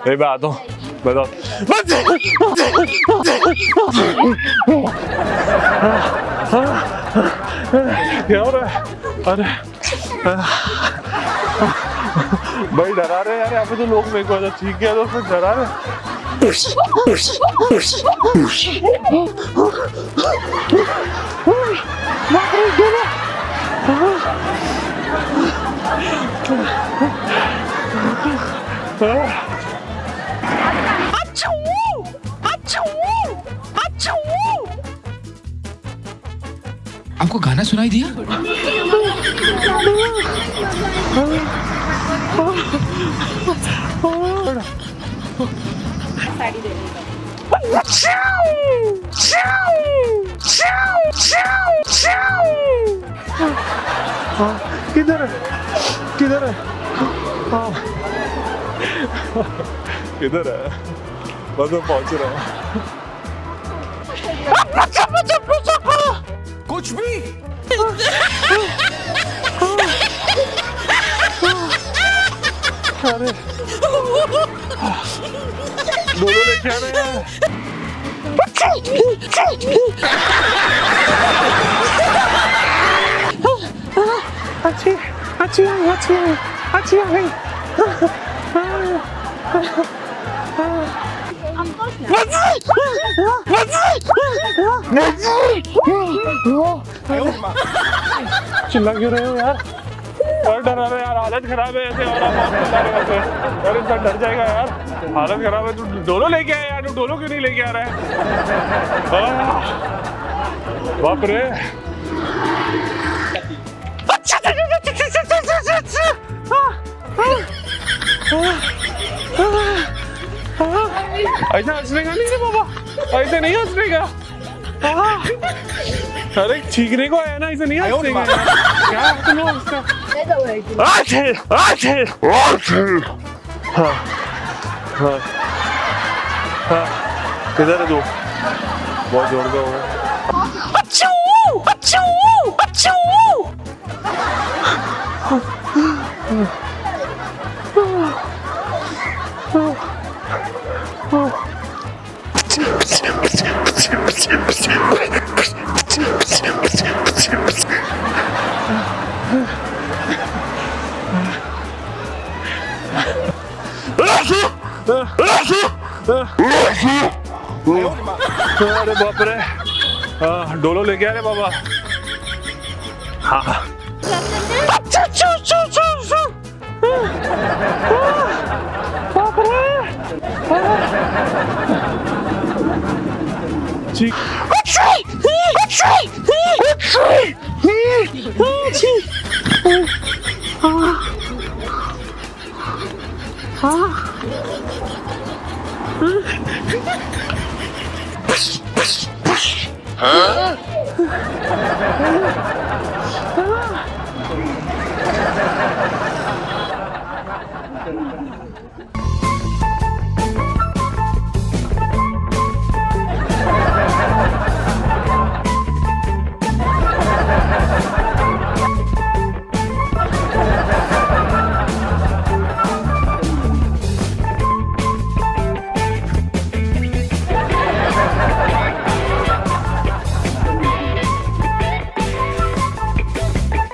मैं आता हूँ, बताओ। क्या हो रहा है? अरे भाई डरा रहे यार, यहाँ पे तो लोग मेरे को ऐसा ठीक है तो फिर डरा रहे। आपको गाना सुनाई दिया? किधर है? किधर है? किधर है? बस मैं पहुंच रहा हूँ। कुछ भी अरे दोनों लेके आ रहे हैं। अच्छी अच्छी अच्छी अच्छी आ गई। चिल्ला क्यों रहे हो यार? और डरा रहे यार, हालत खराब है ऐसे। और आप इंसान डर जाएगा यार, हालत खराब है। तू डोलो लेके आया यार, तू डोलो क्यों नहीं लेके आ रहा है? बाप रे, ऐसा हंसने का नहीं है बाबा, ऐसे नहीं हंसने का। अरे छींकने को आया ना, ऐसे नहीं हंसने का। क्या तुम उसका? किधर है तू? बहुत जोर का हो। अरे बाप रे, डोलो लेके आ रहे बाबा। हाँ बाप रे, ठीक। हाँ